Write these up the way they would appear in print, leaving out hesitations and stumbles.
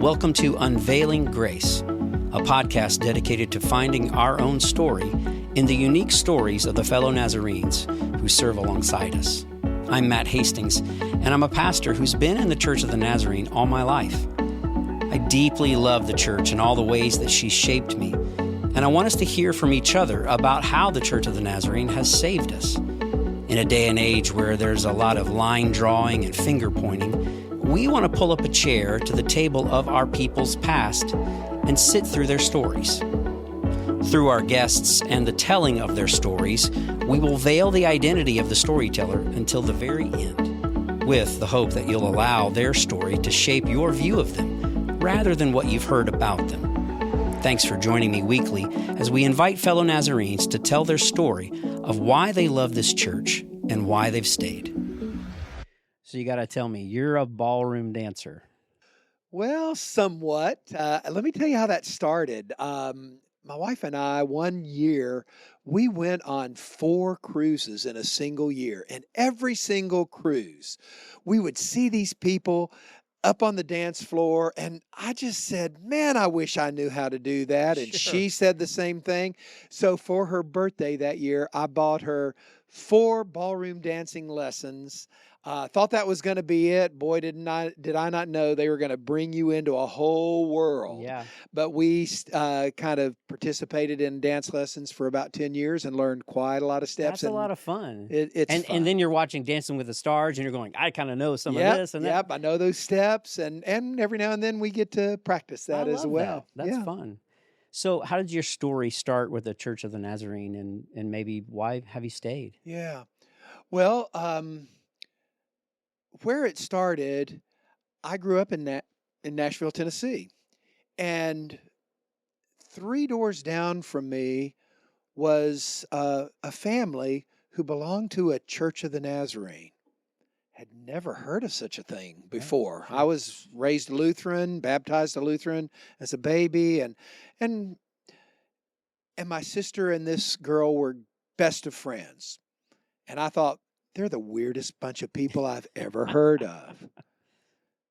Welcome to Unveiling Grace, a podcast dedicated to finding our own story in the unique stories of the fellow Nazarenes who serve alongside us. I'm Matt Hastings, and I'm a pastor who's been in the Church of the Nazarene all my life. I deeply love the church and all the ways that she's shaped me, and I want us to hear from each other about how the Church of the Nazarene has saved us. In a day and age where there's a lot of line drawing and finger pointing, we want to pull up a chair to the table of our people's past and sit through their stories. Through our guests and the telling of their stories, we will veil the identity of the storyteller until the very end, with the hope that you'll allow their story to shape your view of them rather than what you've heard about them. Thanks for joining me weekly as we invite fellow Nazarenes to tell their story of why they love this church and why they've stayed. So you got to tell me, you're a ballroom dancer. Well, somewhat. Let me tell you how that started. My wife and I, one year, we went on 4 cruises in a single year. And every single cruise, we would see these people up on the dance floor. And I just said, man, I wish I knew how to do that. And Sure. she said the same thing. So for her birthday that year, I bought her 4 ballroom dancing lessons. Thought that was going to be it. Boy, did I not know they were going to bring you into a whole world. Yeah. But we kind of participated in dance lessons for about 10 years and learned quite a lot of steps. That's a lot of fun. It's fun. And then you're watching Dancing with the Stars and you're going, I kind of know some of this and that. Yep, I know those steps. And every now and then we get to practice that as well. That's fun. So how did your story start with the Church of the Nazarene and maybe why have you stayed? Yeah. Well, where it started, I grew up in Nashville, Tennessee. And 3 doors down from me was a family who belonged to a Church of the Nazarene. Had never heard of such a thing before. Sure. I was raised Lutheran, baptized a Lutheran as a baby, and my sister and this girl were best of friends. And I thought, they're the weirdest bunch of people I've ever heard of.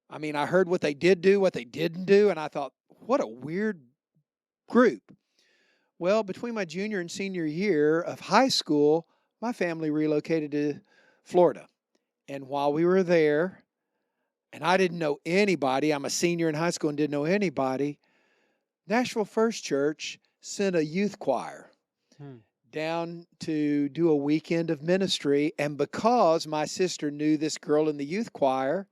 I mean, I heard what they did do, what they didn't do, and I thought, what a weird group. Well, between my junior and senior year of high school, my family relocated to Florida. And while we were there, and I didn't know anybody, I'm a senior in high school and didn't know anybody, Nashville First Church sent a youth choir down to do a weekend of ministry. And because my sister knew this girl in the youth choir,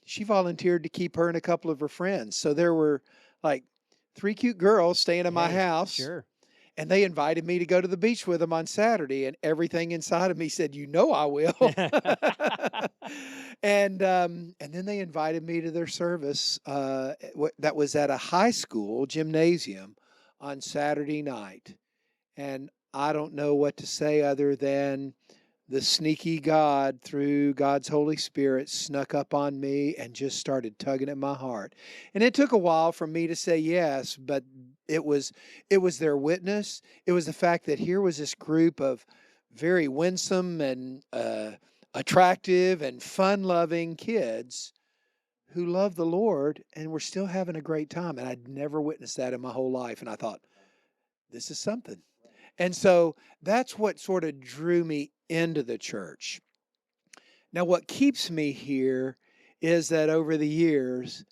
she volunteered to keep her and a couple of her friends. So there were like 3 cute girls staying in my house. Sure. And they invited me to go to the beach with them on Saturday. And everything inside of me said, you know I will. And then they invited me to their service that was at a high school gymnasium on Saturday night. And I don't know what to say other than the sneaky God, through God's Holy Spirit, snuck up on me and just started tugging at my heart. And it took a while for me to say yes, but it was their witness. It was the fact that here was this group of very winsome and attractive and fun-loving kids who loved the Lord and were still having a great time. And I'd never witnessed that in my whole life. And I thought, this is something. And so that's what sort of drew me into the church. Now, what keeps me here is that over the years,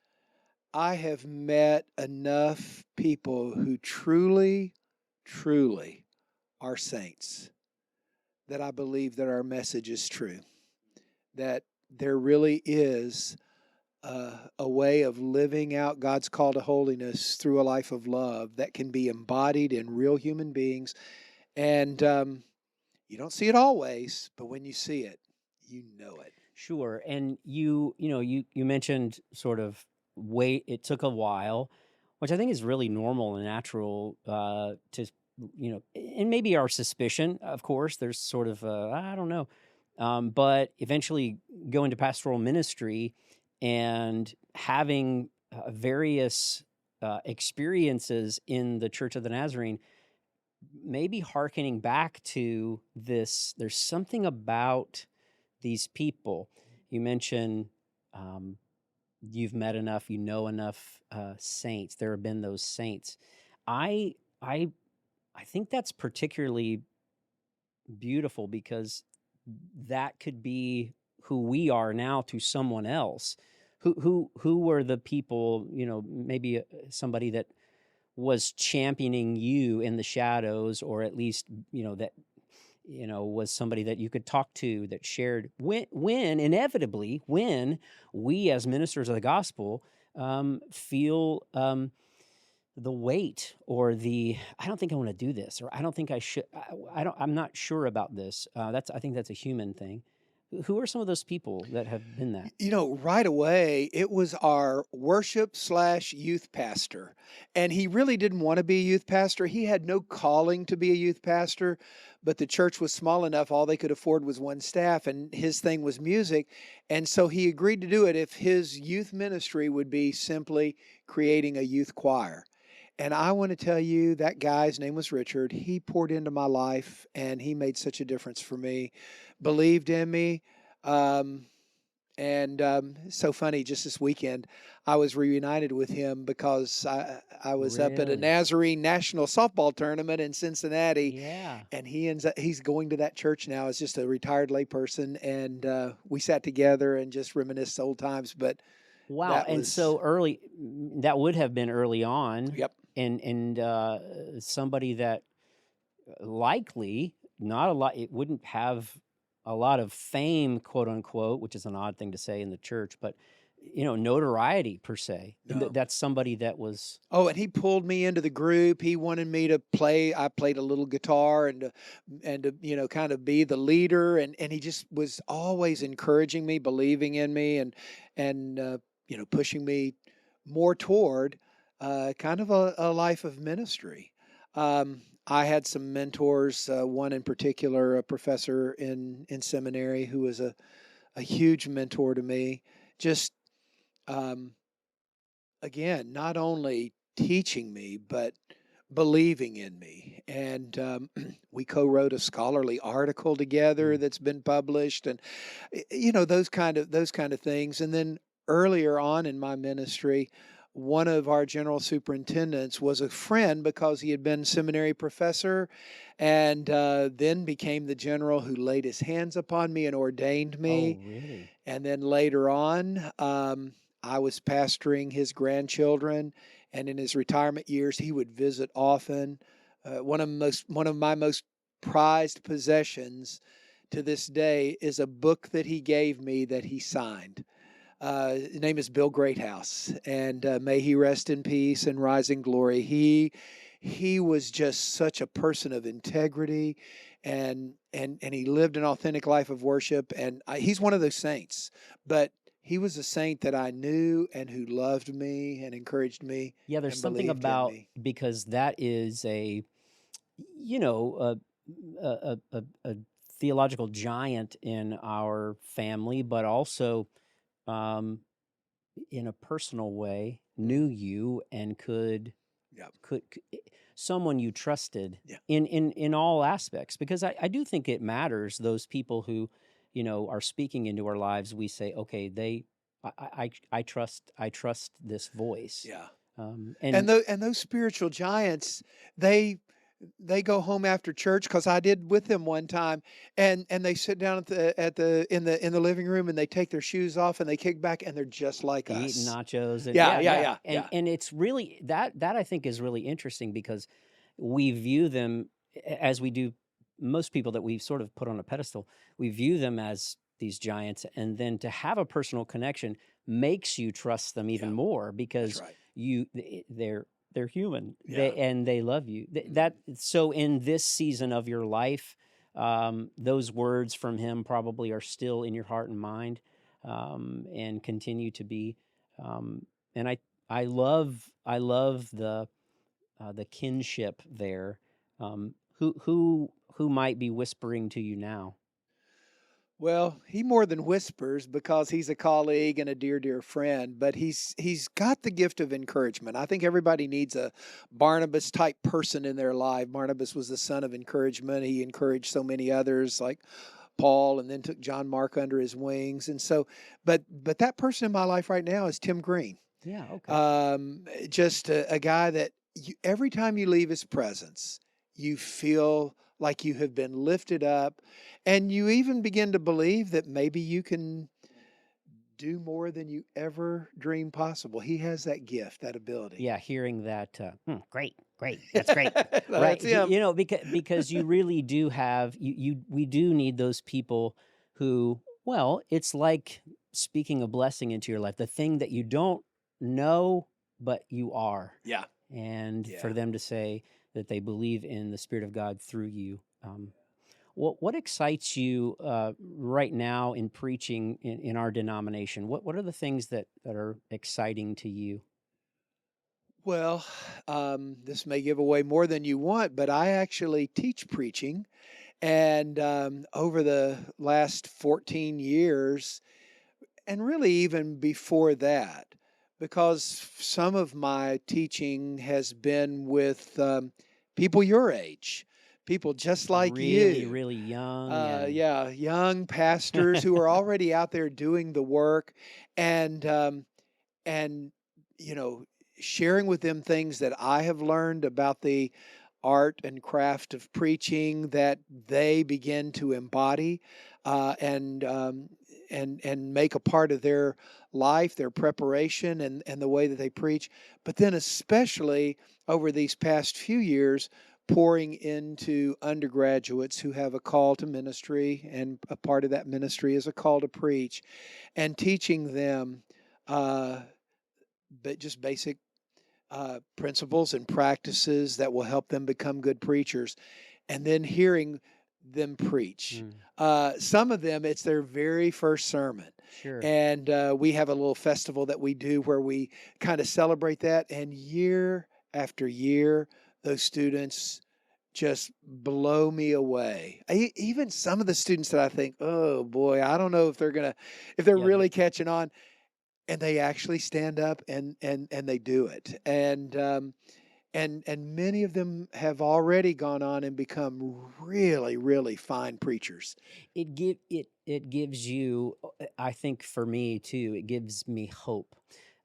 I have met enough people who truly, truly are saints, that I believe that our message is true, that there really is a way of living out God's call to holiness through a life of love that can be embodied in real human beings. And you don't see it always, but when you see it, you know it. Sure. And you mentioned sort of it took a while, which I think is really normal and natural to, and maybe our suspicion, of course, there's sort of, I don't know, but eventually go into pastoral ministry and having various experiences in the Church of the Nazarene, maybe hearkening back to this, there's something about these people. You mentioned you've met enough, you know enough saints. There have been those saints. I I I think that's particularly beautiful because that could be who we are now to someone else. Who were the people, maybe somebody that was championing you in the shadows, or at least, that, was somebody that you could talk to, that shared when inevitably, when we as ministers of the gospel feel the weight, or I don't think I want to do this, or I don't think I should, I'm not sure about this. I think that's a human thing. Who are some of those people that have been that? Right away, it was our worship/youth pastor. And he really didn't want to be a youth pastor. He had no calling to be a youth pastor, but the church was small enough, all they could afford was one staff, and his thing was music. And so he agreed to do it if his youth ministry would be simply creating a youth choir. And I want to tell you, that guy's name was Richard. He poured into my life, and he made such a difference for me, believed in me. Um, so funny, just this weekend, I was reunited with him because I was up at a Really? Nazarene national softball tournament in Cincinnati, Yeah. and he's going to that church now as just a retired layperson, and we sat together and just reminisced old times. But Wow. that And was, so early, that would have been early on, yep, and somebody that likely not a lot, it wouldn't have a lot of fame, quote unquote, which is an odd thing to say in the church, but notoriety per se. no. That's somebody that was. Oh, and he pulled me into the group. He wanted me to play. I played a little guitar and to kind of be the leader. And he just was always encouraging me, believing in me, and pushing me more toward kind of a life of ministry. I had some mentors. One in particular, a professor in seminary, who was a huge mentor to me. Just um, again, not only teaching me, but believing in me. And we co-wrote a scholarly article together Mm. that's been published, and those kind of things. And then earlier on in my ministry, one of our general superintendents was a friend because he had been seminary professor, and then became the general who laid his hands upon me and ordained Oh, me. really? And then later on, I was pastoring his grandchildren, and in his retirement years, he would visit often. One of my most prized possessions to this day is a book that he gave me that he signed. His name is Bill Greathouse, and may he rest in peace and rise in glory. He was just such a person of integrity, and he lived an authentic life of worship. And he's one of those saints, but he was a saint that I knew and who loved me and encouraged me Yeah, there's and something believed in about, me. because that is you know, a theological giant in our family, but also, um, in a personal way, knew you and Yeah, someone you trusted yeah, in all aspects. Because I do think it matters, those people who, are speaking into our lives. We say, okay, I trust this voice. yeah. And And those spiritual giants, they they go home after church, because I did with them one time, and they sit down in the living room, and they take their shoes off and they kick back, and they're just like eating us. nachos, and Yeah, yeah, yeah, yeah. yeah, And yeah. it's really that I think is really interesting, because we view them, as we do most people that we've sort of put on a pedestal. We view them as these giants, and then to have a personal connection makes you trust them even Yeah, more, that's because right. they're human, Yeah. and they love you. Mhm. So in this season of your life, those words from him probably are still in your heart and mind, and continue to be. um, and I love the kinship there. Who might be whispering to you now? Well, he more than whispers, because he's a colleague and a dear, dear friend, but he's got the gift of encouragement. I think everybody needs a Barnabas type person in their life. Barnabas was the son of encouragement. He encouraged so many others, like Paul and then took John Mark under his wings. And so, but that person in my life right now is Tim Green. Yeah, okay. Just a guy that every time you leave his presence, you feel like you have been lifted up, and you even begin to believe that maybe you can do more than you ever dreamed possible. He has that gift, that ability. Yeah, hearing that, great, that's great, right? That's him. You know, because you really do have we do need those people who, well, it's like speaking a blessing into your life, the thing that you don't know, but you are, Yeah. and Yeah. for them to say that they believe in the Spirit of God through you. What excites you right now in preaching in our denomination? What are the things that are exciting to you? Well, this may give away more than you want, but I actually teach preaching. And over the last 14 years, and really even before that, because some of my teaching has been with people your age, people just like Really, you. really young and Yeah, young pastors who are already out there doing the work, and and you know, sharing with them things that I have learned about the art and craft of preaching that they begin to embody, and make a part of their life, their preparation, and the way that they preach. But then, especially over these past few years, pouring into undergraduates who have a call to ministry, and a part of that ministry is a call to preach, and teaching them but just basic principles and practices that will help them become good preachers, and then hearing them preach. Some of them, it's their very first sermon. Sure. And we have a little festival that we do where we kind of celebrate that. And year after year, those students just blow me away. Even some of the students that I think, oh boy, I don't know if they're Yeah. really catching on, and they actually stand up and they do it. And many of them have already gone on and become really, really fine preachers. It gives you, I think for me too, it gives me hope.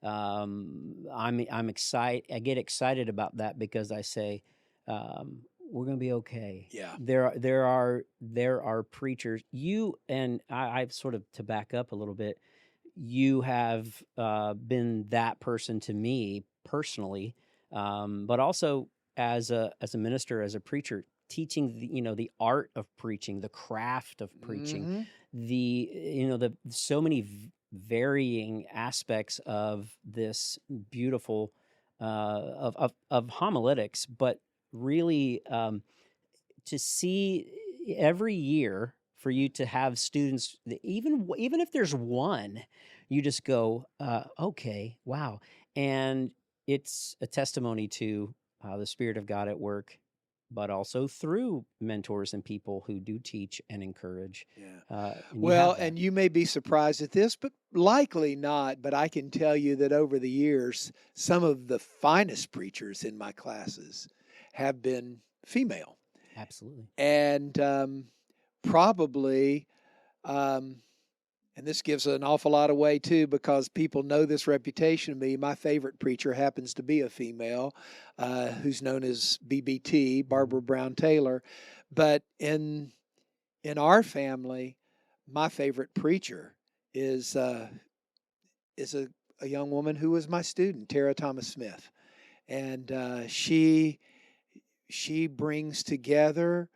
I'm excited. I get excited about that because I say, we're going to be okay. Yeah. There are preachers. You and I've sort of, to back up a little bit, you have been that person to me personally, but also as a minister, as a preacher, teaching the art of preaching, the craft of preaching, Mm-hmm. the so many varying aspects of this beautiful of homiletics, but really to see every year for you to have students, even if there's one, you just go, okay, wow, and it's a testimony to the Spirit of God at work, but also through mentors and people who do teach and encourage. Yeah. And Well, and you may be surprised at this, but likely not. But I can tell you that over the years, some of the finest preachers in my classes have been female. absolutely. And probably, and this gives an awful lot away too, because people know this reputation of me. My favorite preacher happens to be a female, who's known as BBT, Barbara Brown Taylor. But in our family, my favorite preacher is a young woman who was my student, Tara Thomas Smith, and she brings together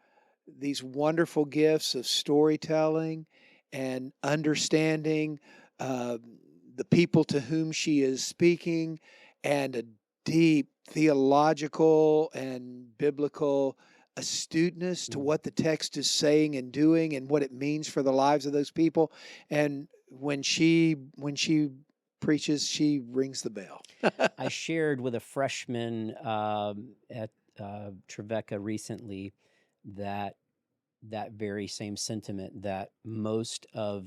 these wonderful gifts of storytelling and understanding uh, the people to whom she is speaking, and a deep theological and biblical astuteness to what the text is saying and doing and what it means for the lives of those people. And when she preaches, she rings the bell. I shared with a freshman at Trevecca recently that very same sentiment, that most of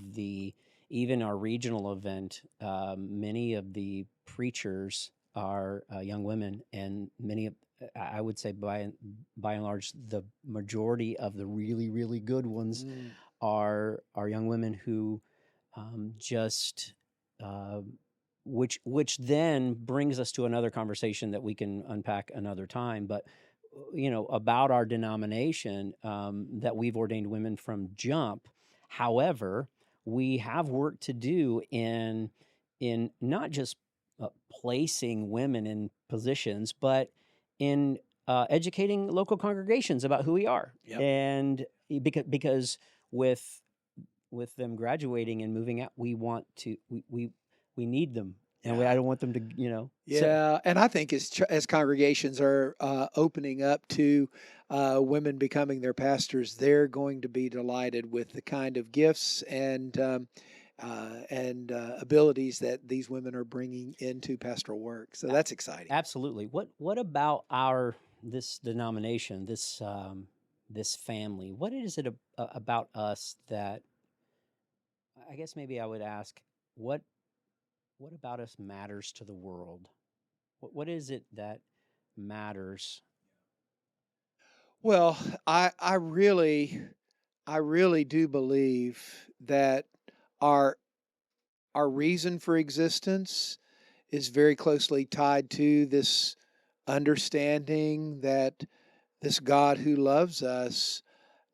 even our regional event, many of the preachers are young women, and many of, I would say by and large, the majority of the really, really good ones are young women who just which then brings us to another conversation that we can unpack another time. But about our denomination, that we've ordained women from jump. However, we have work to do in not just placing women in positions, but in educating local congregations about who we are. Yep. And because with them graduating and moving out, we need them. And I don't want them to, Yeah, and I think as congregations are opening up to women becoming their pastors, they're going to be delighted with the kind of gifts and abilities that these women are bringing into pastoral work. So that's exciting. Absolutely. What about this denomination, this family? What is it about us that, I guess maybe I would ask, what about us matters to the world? What is it that matters? Well, I really do believe that our reason for existence is very closely tied to this understanding that this God who loves us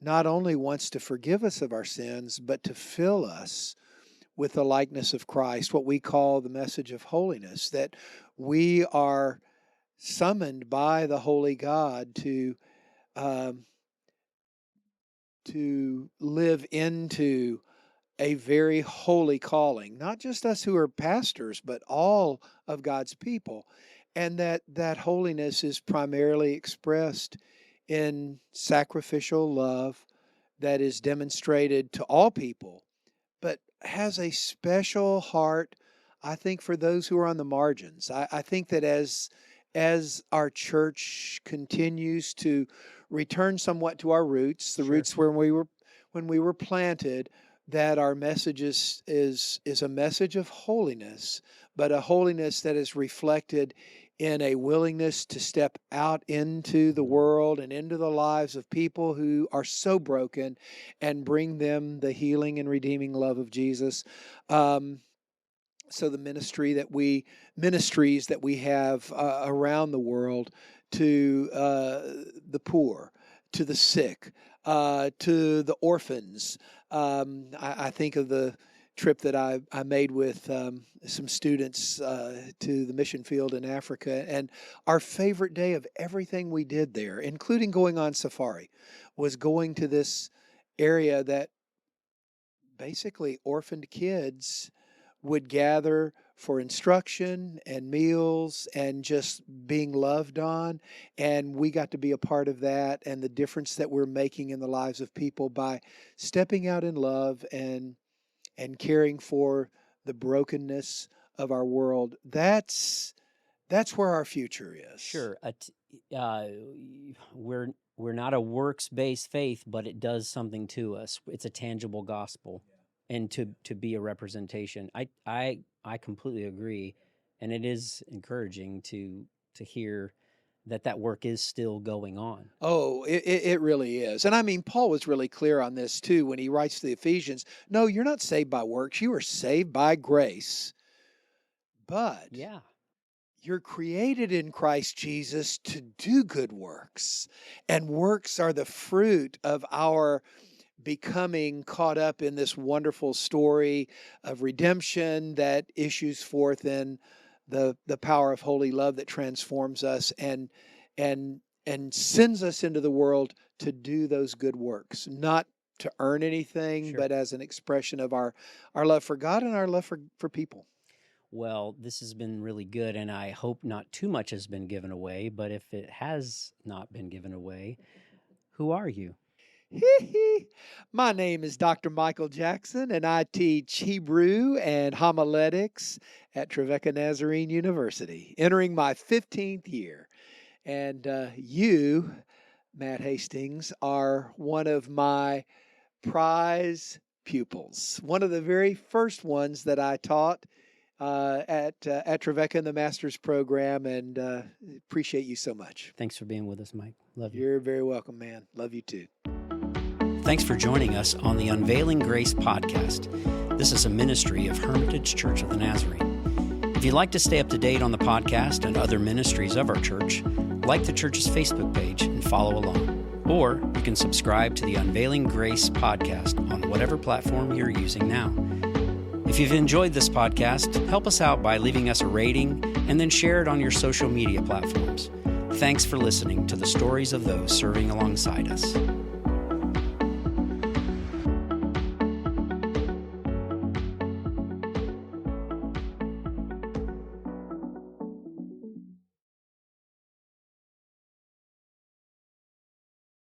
not only wants to forgive us of our sins, but to fill us with the likeness of Christ, what we call the message of holiness, that we are summoned by the holy God to live into a very holy calling, not just us who are pastors, but all of God's people. And that holiness is primarily expressed in sacrificial love that is demonstrated to all people, but has a special heart, I think, for those who are on the margins. I think that as our church continues to return somewhat to our roots, the roots where when we were planted, that our message is a message of holiness, but a holiness that is reflected in a willingness to step out into the world and into the lives of people who are so broken and bring them the healing and redeeming love of Jesus. So the ministries that we have around the world to the poor, to the sick, to the orphans. I think of the trip that I made with some students to the mission field in Africa, and our favorite day of everything we did there, including going on safari, was going to this area that basically orphaned kids would gather for instruction and meals and just being loved on. And we got to be a part of that, and the difference that we're making in the lives of people by stepping out in love and caring for the brokenness of our world. That's where our future is. Sure. We're not a works-based faith, but it does something to us. It's a tangible gospel. And to be a representation. I completely agree, and it is encouraging to hear that work is still going on. Oh, it really is. And I mean, Paul was really clear on this too when he writes to the Ephesians. No, you're not saved by works. You are saved by grace. But you're created in Christ Jesus to do good works. And works are the fruit of our becoming caught up in this wonderful story of redemption that issues forth in the power of holy love that transforms us and sends us into the world to do those good works, not to earn anything, but as an expression of our love for God and our love for people. Well, this has been really good, and I hope not too much has been given away, but if it has not been given away, who are you? My name is Dr. Michael Jackson, and I teach Hebrew and homiletics at Trevecca Nazarene University, entering my 15th year. And you, Matt Hastings, are one of my prize pupils, one of the very first ones that I taught at Trevecca in the master's program, and appreciate you so much. Thanks for being with us, Mike. Love you. You're very welcome, man. Love you too. Thanks for joining us on the Unveiling Grace podcast. This is a ministry of Hermitage Church of the Nazarene. If you'd like to stay up to date on the podcast and other ministries of our church, like the church's Facebook page and follow along. Or you can subscribe to the Unveiling Grace podcast on whatever platform you're using now. If you've enjoyed this podcast, help us out by leaving us a rating and then share it on your social media platforms. Thanks for listening to the stories of those serving alongside us.